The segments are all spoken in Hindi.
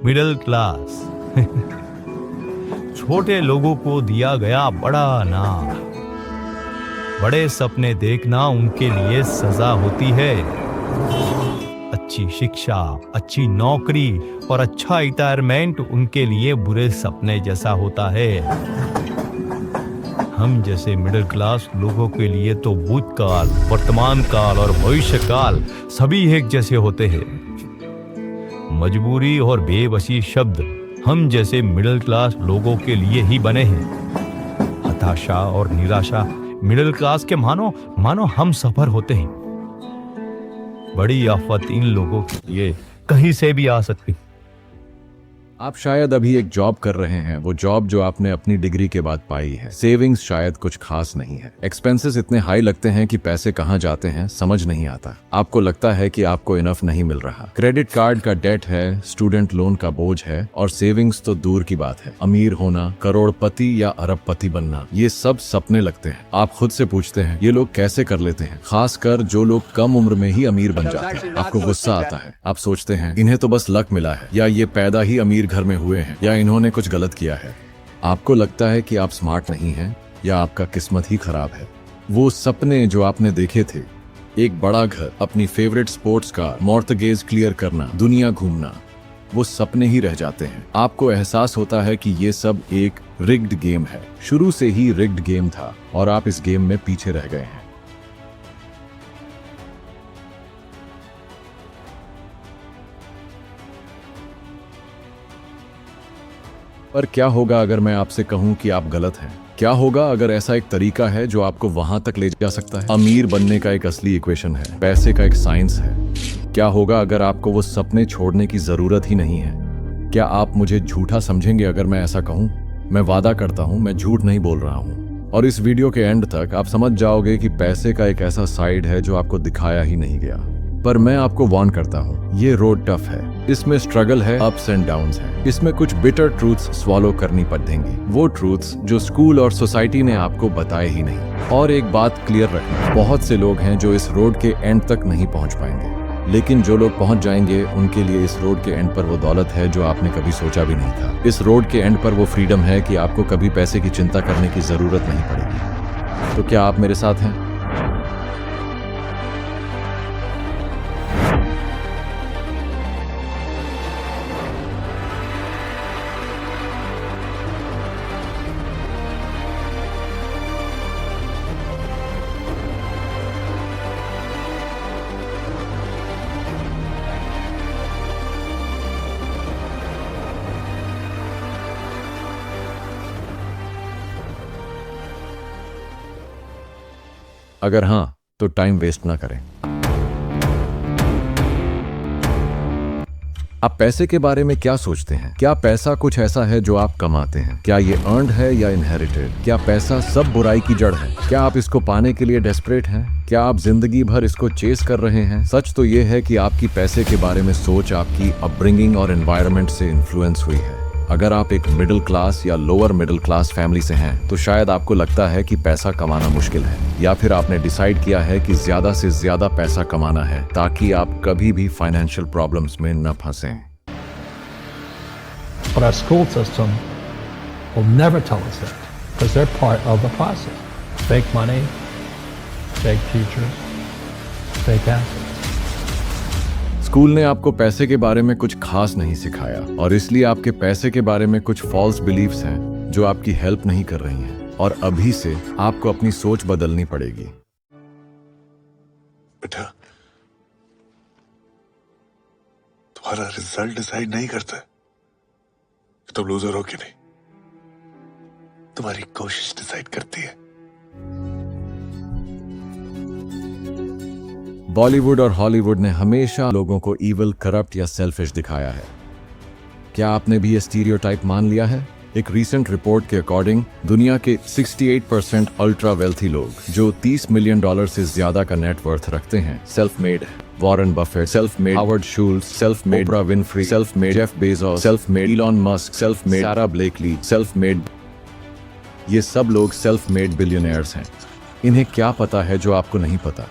Middle class. छोटे लोगों को दिया गया बड़ा नाम। बड़े सपने देखना उनके लिए सजा होती है। अच्छी शिक्षा, अच्छी नौकरी और अच्छा रिटायरमेंट उनके लिए बुरे सपने जैसा होता है। हम जैसे मिडिल क्लास लोगों के लिए तो भूतकाल, वर्तमान काल और भविष्य काल सभी एक जैसे होते हैं। मजबूरी और बेबसी शब्द हम जैसे मिडिल क्लास लोगों के लिए ही बने हैं। हताशा और निराशा मिडिल क्लास के मानो हम सफर होते हैं। बड़ी आफत इन लोगों के लिए कहीं से भी आ सकती। आप शायद अभी एक जॉब कर रहे हैं, वो जॉब जो आपने अपनी डिग्री के बाद पाई है। सेविंग्स शायद कुछ खास नहीं है। एक्सपेंसेस इतने हाई लगते हैं कि पैसे कहाँ जाते हैं समझ नहीं आता। आपको लगता है कि आपको इनफ नहीं मिल रहा। क्रेडिट कार्ड का डेट है, स्टूडेंट लोन का बोझ है और सेविंग्स तो दूर की बात है। अमीर होना, करोड़पति या अरबपति बनना, ये सब सपने लगते हैं। आप खुद से पूछते हैं ये लोग कैसे कर लेते हैं, खासकर जो लोग कम उम्र में ही अमीर बन जाते हैं। आपको गुस्सा आता है। आप सोचते हैं इन्हें तो बस लक मिला है, या ये पैदा ही अमीर घर में हुए हैं, या इन्होंने कुछ गलत किया है। आपको लगता है कि आप स्मार्ट नहीं हैं या आपका किस्मत ही खराब है। वो सपने जो आपने देखे थे, एक बड़ा घर, अपनी favourite sports car, mortgage clear करना, दुनिया घूमना, वो सपने ही रह जाते हैं। आपको एहसास होता है कि ये सब एक रिग्ड गेम है। शुरू से ही रिग्ड गेम था और आप इस गेम में पीछे रह गए हैं। पर क्या होगा अगर मैं आपसे कहूं कि आप गलत हैं? क्या होगा अगर ऐसा एक तरीका है जो आपको वहां तक ले जा सकता है? अमीर बनने का एक असली इक्वेशन है, पैसे का एक साइंस है। क्या होगा अगर आपको वो सपने छोड़ने की जरूरत ही नहीं है? क्या आप मुझे झूठा समझेंगे अगर मैं ऐसा कहूं? मैं वादा करता हूं मैं झूठ नहीं बोल रहा हूं। और इस वीडियो के एंड तक आप समझ जाओगे कि पैसे का एक ऐसा साइड है जो आपको दिखाया ही नहीं गया। पर मैं आपको वार्न करता हूँ, ये रोड टफ है, इसमें स्ट्रगल है, अप्स एंड डाउन्स है, इसमें कुछ बिटर ट्रूथ्स स्वॉलो करनी पड़ेंगी, वो ट्रूथ्स जो स्कूल और सोसाइटी ने आपको बताए ही नहीं। और एक बात क्लियर रखना, बहुत से लोग हैं जो इस रोड के एंड तक नहीं पहुंच पाएंगे, लेकिन जो लोग पहुंच जाएंगे उनके लिए इस रोड के एंड पर वो दौलत है जो आपने कभी सोचा भी नहीं था। इस रोड के एंड पर वो फ्रीडम है कि आपको कभी पैसे की चिंता करने की जरूरत नहीं पड़ेगी। तो क्या आप मेरे साथ हैं? अगर हाँ, तो टाइम वेस्ट ना करें। आप पैसे के बारे में क्या सोचते हैं? क्या पैसा कुछ ऐसा है जो आप कमाते हैं? क्या ये अर्न्ड है या इनहेरिटेड? क्या पैसा सब बुराई की जड़ है? क्या आप इसको पाने के लिए डेस्परेट हैं? क्या आप जिंदगी भर इसको चेस कर रहे हैं? सच तो ये है कि आपकी पैसे के बारे में सोच आपकी अपब्रिंगिंग और एनवायरनमेंट से इन्फ्लुएंस हुई है। अगर आप एक मिडिल क्लास या लोअर मिडिल क्लास फैमिली से हैं, तो शायद आपको लगता है कि पैसा कमाना मुश्किल है, या फिर आपने डिसाइड किया है कि ज्यादा से ज्यादा पैसा कमाना है ताकि आप कभी भी फाइनेंशियल प्रॉब्लम्स में न फंसें। But our school system will never tell us that because they're part of the process. Fake money, fake futures, fake assets. School ने आपको पैसे के बारे में कुछ खास नहीं सिखाया और इसलिए आपके पैसे के बारे में कुछ फॉल्स बिलीफ्स हैं जो आपकी हेल्प नहीं कर रही हैं, और अभी से आपको अपनी सोच बदलनी पड़ेगी। बेटा, तुम्हारा रिजल्ट डिसाइड नहीं करता है कि तुम लूजर हो कि नहीं, तुम्हारी कोशिश डिसाइड करती है। बॉलीवुड और हॉलीवुड ने हमेशा लोगों को इविल, करप्ट या सेल्फिश दिखाया है। क्या आपने भी ये स्टीरियोटाइप मान लिया है? एक रीसेंट रिपोर्ट के अकॉर्डिंग दुनिया के 68% अल्ट्रा वेल्थी लोग जो $30 मिलियन से ज्यादा का नेटवर्थ रखते हैं, सेल्फ मेड है। Warren Buffett self made, Howard Schultz self made, Oprah Winfrey self made, Jeff Bezos self made, Elon Musk self made, Sara Blakely self made. ये सब लोग सेल्फ मेड बिलियनियर्स हैं। इन्हें क्या पता है जो आपको नहीं पता?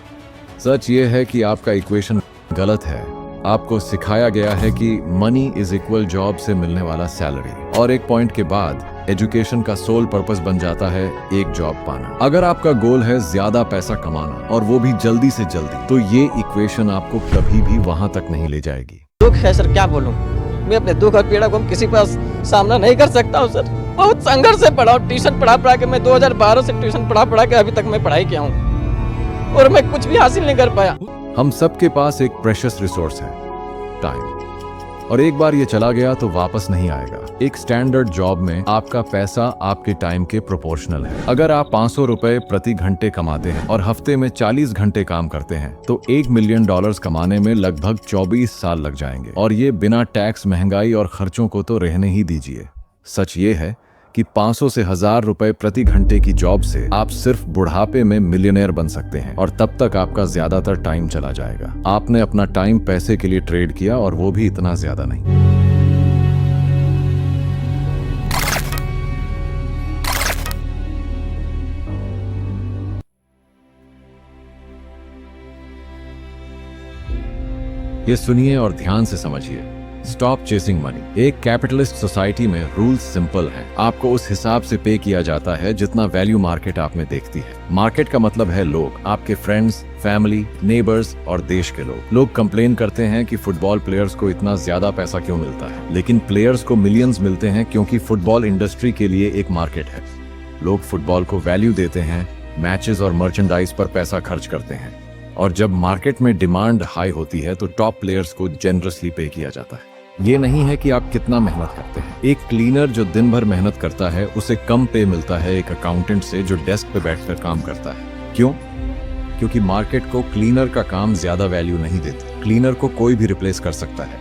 सच ये है कि आपका इक्वेशन गलत है आपको सिखाया गया है कि मनी इज इक्वल जॉब से मिलने वाला सैलरी, और एक पॉइंट के बाद एजुकेशन का सोल पर्पस बन जाता है एक जॉब पाना। अगर आपका गोल है ज्यादा पैसा कमाना और वो भी जल्दी से जल्दी, तो ये इक्वेशन आपको कभी भी वहां तक नहीं ले जाएगी। दुख है सर, क्या बोलूं। मैं अपने दुख और पीड़ा को किसी के पास सामना नहीं कर सकता हूँ सर। बहुत संघर्ष से पढ़ा हूँ, ट्यूशन पढ़ा के मैं 2012 से ट्यूशन पढ़ा के अभी तक मैं पढ़ाई किया हूँ और मैं कुछ भी हासिल नहीं कर पाया। हम सबके पास एक प्रेशियस रिसोर्स है, टाइम, और एक बार ये चला गया तो वापस नहीं आएगा। एक स्टैंडर्ड जॉब में आपका पैसा आपके टाइम के प्रोपोर्शनल है। अगर आप 500 रुपए प्रति घंटे कमाते हैं और हफ्ते में 40 घंटे काम करते हैं तो $1 मिलियन कमाने में लगभग 24 साल लग जाएंगे, और ये बिना टैक्स, महंगाई और खर्चों को तो रहने ही दीजिए। सच ये है कि 500 से 1000 रुपए प्रति घंटे की जॉब से आप सिर्फ बुढ़ापे में मिलियनेयर बन सकते हैं, और तब तक आपका ज्यादातर टाइम चला जाएगा। आपने अपना टाइम पैसे के लिए ट्रेड किया, और वो भी इतना ज्यादा नहीं। ये सुनिए और ध्यान से समझिए। Stop chasing money. एक कैपिटलिस्ट सोसाइटी में रूल्स सिंपल हैं। आपको उस हिसाब से पे किया जाता है जितना वैल्यू मार्केट आप में देखती है। मार्केट का मतलब है लोग, आपके फ्रेंड्स, फैमिली, नेबर्स और देश के लोग। लोग कंप्लेन करते हैं कि फुटबॉल प्लेयर्स को इतना ज्यादा पैसा क्यों मिलता है, लेकिन प्लेयर्स को मिलियंस मिलते हैं क्योंकि फुटबॉल इंडस्ट्री के लिए एक मार्केट है। लोग फुटबॉल को वैल्यू देते हैं, मैचेस और मर्चेंडाइज पर पैसा खर्च करते हैं, और जब मार्केट में डिमांड हाई होती है तो टॉप प्लेयर्स को जेनरसली पे किया जाता है। ये नहीं है कि आप कितना मेहनत करते हैं। एक क्लीनर जो दिन भर मेहनत करता है उसे कम पे मिलता है एक अकाउंटेंट से जो डेस्क पे बैठकर काम करता है। क्यों? क्योंकि मार्केट को क्लीनर का काम ज्यादा वैल्यू नहीं देती। क्लीनर को कोई भी रिप्लेस कर सकता है,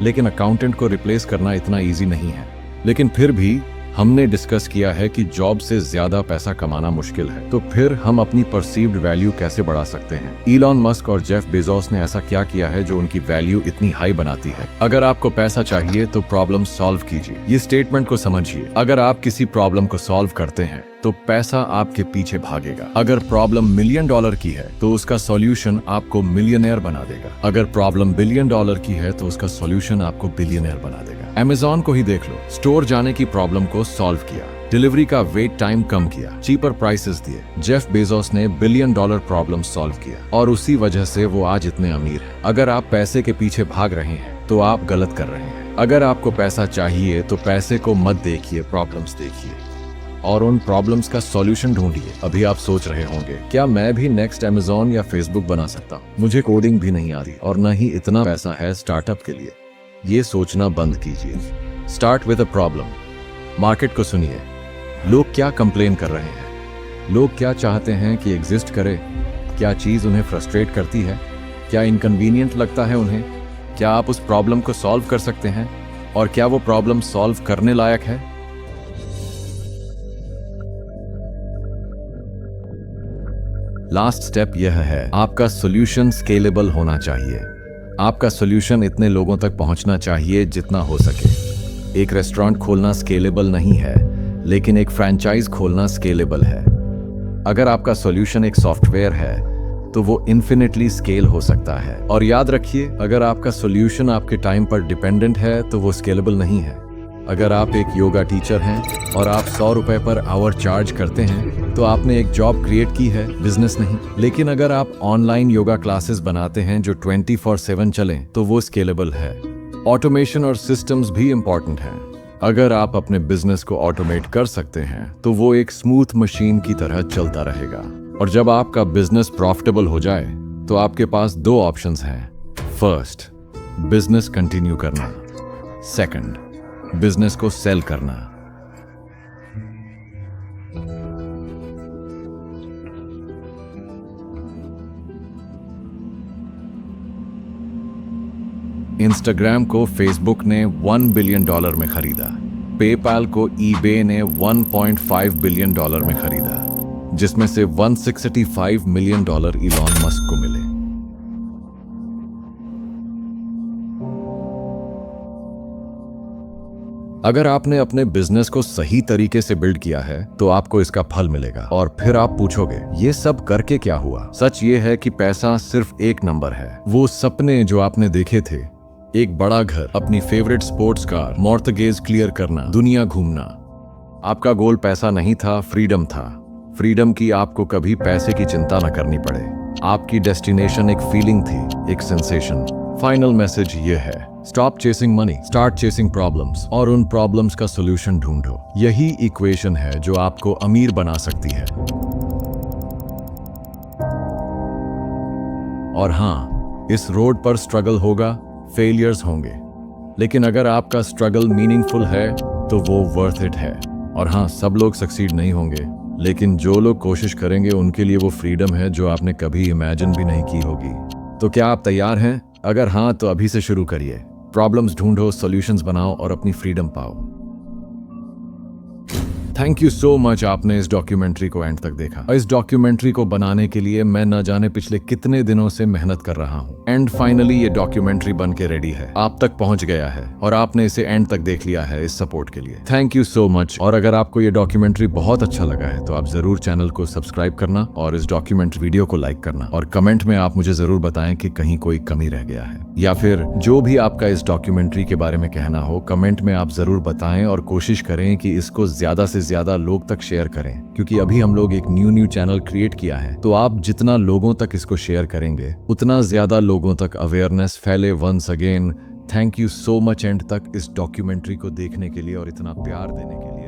लेकिन अकाउंटेंट को रिप्लेस करना इतना ईजी नहीं है। लेकिन फिर भी हमने डिस्कस किया है कि जॉब से ज्यादा पैसा कमाना मुश्किल है, तो फिर हम अपनी परसीव्ड वैल्यू कैसे बढ़ा सकते हैं? इलॉन मस्क और जेफ बेजोस ने ऐसा क्या किया है जो उनकी वैल्यू इतनी हाई बनाती है? अगर आपको पैसा चाहिए तो प्रॉब्लम सॉल्व कीजिए। ये स्टेटमेंट को समझिए। अगर आप किसी प्रॉब्लम को सॉल्व करते हैं तो पैसा आपके पीछे भागेगा। अगर प्रॉब्लम $1 मिलियन की है तो उसका सॉल्यूशन आपको मिलियनेयर बना देगा। अगर प्रॉब्लम $1 बिलियन की है तो उसका सॉल्यूशन आपको बिलियनेयर बना देगा। अमेज़न को ही देख लो। स्टोर जाने की प्रॉब्लम को सॉल्व किया, डिलीवरी का वेट टाइम कम किया, चीपर प्राइसेस दिए। जेफ बेजोस ने $1 बिलियन प्रॉब्लम सॉल्व किया, और उसी वजह से वो आज इतने अमीर हैं। अगर आप पैसे के पीछे भाग रहे हैं तो आप गलत कर रहे हैं। अगर आपको पैसा चाहिए तो पैसे को मत देखिए, प्रॉब्लम्स देखिए और उन प्रॉब्लम्स का सॉल्यूशन ढूंढिए। अभी आप सोच रहे होंगे, क्या मैं भी नेक्स्ट अमेज़न या फेसबुक बना सकता हूँ? मुझे कोडिंग भी नहीं आती और न ही इतना पैसा है स्टार्टअप के लिए। ये सोचना बंद कीजिए। Start with a problem. Market को सुनिए। लोग क्या कंप्लेन कर रहे हैं? लोग क्या चाहते हैं कि एग्जिस्ट करे? क्या चीज उन्हें फ्रस्ट्रेट करती है? क्या इनकन्वीनियंट लगता है उन्हें? क्या आप उस प्रॉब्लम को सॉल्व कर सकते हैं? और क्या वो प्रॉब्लम सॉल्व करने लायक है? लास्ट स्टेप यह है, आपका सॉल्यूशन स्केलेबल होना चाहिए। आपका सॉल्यूशन इतने लोगों तक पहुंचना चाहिए जितना हो सके। एक रेस्टोरेंट खोलना स्केलेबल नहीं है, लेकिन एक फ्रैंचाइज खोलना स्केलेबल है। अगर आपका सॉल्यूशन एक सॉफ्टवेयर है तो वो इन्फिनिटली स्केल हो सकता है। और याद रखिए, अगर आपका सॉल्यूशन आपके टाइम पर डिपेंडेंट है तो वो स्केलेबल नहीं है। अगर आप एक योगा टीचर हैं और आप 100 रुपए पर आवर चार्ज करते हैं तो आपने एक जॉब क्रिएट की है, बिजनेस नहीं। लेकिन अगर आप ऑनलाइन योगा क्लासेस बनाते हैं जो 24/7 चलें तो वो स्केलेबल है। ऑटोमेशन और सिस्टम्स भी इंपॉर्टेंट हैं। अगर आप अपने बिजनेस को ऑटोमेट कर सकते हैं तो वो एक स्मूथ मशीन की तरह चलता रहेगा। और जब आपका बिजनेस प्रॉफिटेबल हो जाए तो आपके पास 2 ऑप्शंस हैं। फर्स्ट, बिजनेस कंटिन्यू करना। सेकंड, बिजनेस को सेल करना। इंस्टाग्राम को फेसबुक ने $1 बिलियन में खरीदा। पेपाल को ईबे ने $1.5 बिलियन में खरीदा, जिसमें से $165 मिलियन इलॉन मस्क को मिले। अगर आपने अपने बिजनेस को सही तरीके से बिल्ड किया है तो आपको इसका फल मिलेगा और फिर आप पूछोगे ये सब करके क्या हुआ। सच ये है कि पैसा सिर्फ एक नंबर है। वो सपने जो आपने देखे थे, एक बड़ा घर, अपनी favourite sports car, mortgage clear करना, दुनिया घूमना, आपका गोल पैसा नहीं था, फ्रीडम था। फ्रीडम की आपको कभी पैसे की चिंता न करनी पड़े। आपकी डेस्टिनेशन एक फीलिंग थी, एक सेंसेशन। फाइनल मैसेज ये है, stop chasing money, start chasing problems और उन प्रॉब्लम्स का सॉल्यूशन ढूंढो। यही इक्वेशन है जो आपको अमीर बना सकती है। और हाँ, इस रोड पर स्ट्रगल होगा, फेलियर्स होंगे, लेकिन अगर आपका स्ट्रगल मीनिंगफुल है तो वो वर्थ इट है। और हाँ, सब लोग सक्सीड नहीं होंगे, लेकिन जो लोग कोशिश करेंगे उनके लिए वो फ्रीडम है जो आपने कभी इमेजिन भी नहीं की होगी। तो क्या आप तैयार हैं? अगर हाँ तो अभी से शुरू करिए। प्रॉब्लम्स ढूंढो, सॉल्यूशंस बनाओ और अपनी फ्रीडम पाओ। थैंक यू सो मच आपने इस डॉक्यूमेंट्री को एंड तक देखा। इस डॉक्यूमेंट्री को बनाने के लिए मैं न जाने पिछले कितने दिनों से मेहनत कर रहा हूँ एंड फाइनली ये डॉक्यूमेंट्री बन के रेडी है, आप तक पहुंच गया है और आपने इसे एंड तक देख लिया है। इस सपोर्ट के लिए थैंक यू सो मच। और अगर आपको ये डॉक्यूमेंट्री बहुत अच्छा लगा है तो आप जरूर चैनल को सब्सक्राइब करना और इस डॉक्यूमेंट्री वीडियो को लाइक करना और कमेंट में आप मुझे जरूर बताएं कि कहीं कोई कमी रह गया है या फिर जो भी आपका इस डॉक्यूमेंट्री के बारे में कहना हो, कमेंट में आप जरूर बताएं और कोशिश करें कि इसको ज्यादा से ज्यादा लोग तक शेयर करें, क्योंकि अभी हम लोग एक न्यू चैनल क्रिएट किया है। तो आप जितना लोगों तक इसको शेयर करेंगे उतना ज्यादा लोगों तक अवेयरनेस फैले। Once again thank you so much and तक इस डॉक्यूमेंट्री को देखने के लिए और इतना प्यार देने के लिए।